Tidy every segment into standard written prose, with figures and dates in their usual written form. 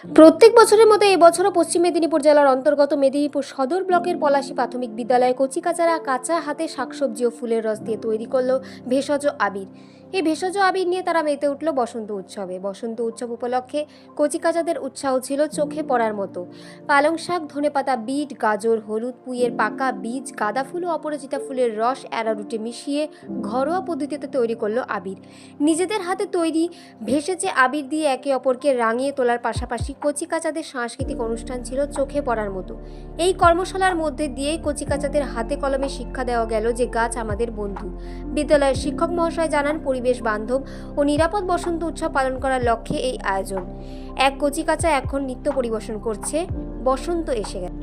প্রত্যেক বছরের মতো এবছরও পশ্চিম মেদিনীপুর জেলার অন্তর্গত মেদিনীপুর সদর ব্লকের পলাশী প্রাথমিক বিদ্যালয়ে কচিকাচারা কাঁচা হাতে শাকসবজি ও ফুলের রস দিয়ে তৈরি করলো ভেষজ আবির। এই ভেষজ আবির নিয়ে তারা মেতে উঠল বসন্ত উৎসবে। বসন্ত উৎসব উপলক্ষে কচিকাচাদের উৎসাহ ছিল চোখে পড়ার মতো। পালং শাক, ধনেপাতা, বিট, গাজর, হলুদ, পুঁইয়ের পাকা বীজ, গাঁদা ফুল ও অপরাজিতা ফুলের রস অ্যারারুটে মিশিয়ে ঘরোয়া পদ্ধতিতে তৈরি করলো আবির। নিজেদের হাতে তৈরি ভেষজে আবির দিয়ে একে অপরকে রাঙিয়ে তোলার পাশাপাশি কচিকাচাদের সাংস্কৃতিক অনুষ্ঠান ছিল চোখে পড়ার মতো। এই কর্মশালার মধ্যে দিয়েই কচিকাচাদের হাতে কলমে শিক্ষা দেওয়া গেল যে গাছ আমাদের বন্ধু। বিদ্যালয়ের শিক্ষক মহাশয় জানান, পরিবেশ বান্ধব ও নিরাপদ বসন্ত উৎসব পালন করার লক্ষ্যে এই আয়োজন। এক কচিকাচা এখন নৃত্য পরিবেশন করছে, বসন্ত এসে গেল।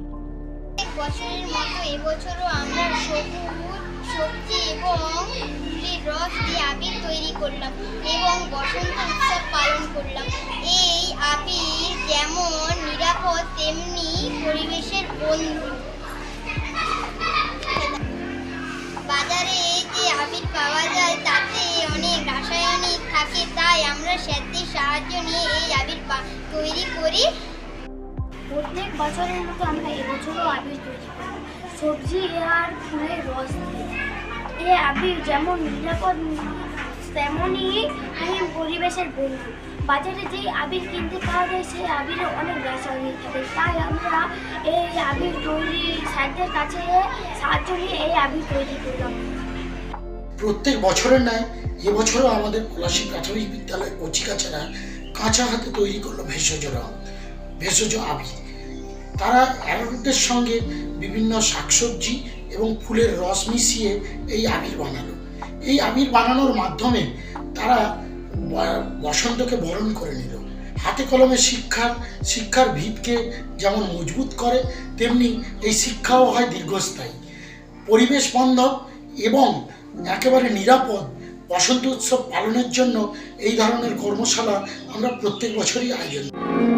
বছরের মতো এবছরও আমরা সবজি এবং ফুলের রস দিয়ে আবির তৈরি করলাম এবং বসন্ত উৎসব পালন করলাম। এই আবির যেমন নিরাপদ তেমনি পরিবেশের বন্ধু। বাজারে যে আবির পাওয়া যায় তাতে অনেক রাসায়নিক থাকে, তাই আমরা স্যারদের সাহায্য নিয়ে এই আবির তৈরি করি। প্রত্যেক বছরের মতো আমরা এবছরও আবির তৈরি করি সবজি আর ফুলের রস দিয়ে। এই আবির যেমন নিরাপদ তেমনই পরিবেশের বন্ধু। বাজারে যেই আবির কিনতে পাওয়া যায় সেই আবিরে অনেক রাসায়নিক থাকে, তাই আমরা এই আবির তৈরি স্যারদের কাছে সাহায্য নিয়ে এই আবির তৈরি করলাম। প্রত্যেক বছরের ন্যায় এবছরও আমাদের পলাশী প্রাথমিক বিদ্যালয় কচিকাচারা কাঁচা হাতে তৈরি করলো ভেষজ আবির। তারা অ্যারারুটের সঙ্গে বিভিন্ন শাকসবজি এবং ফুলের রস মিশিয়ে এই আবির বানালো। এই আবির বানানোর মাধ্যমে তারা বসন্তকে বরণ করে নিল। হাতে কলমে শিক্ষার ভিতকে যেমন মজবুত করে, তেমনি এই শিক্ষাও হয় দীর্ঘস্থায়ী, পরিবেশ বান্ধব এবং একেবারে নিরাপদ বসন্ত উৎসব পালনের জন্য এই ধরনের কর্মশালা আমরা প্রত্যেক বছরই আয়োজন করি।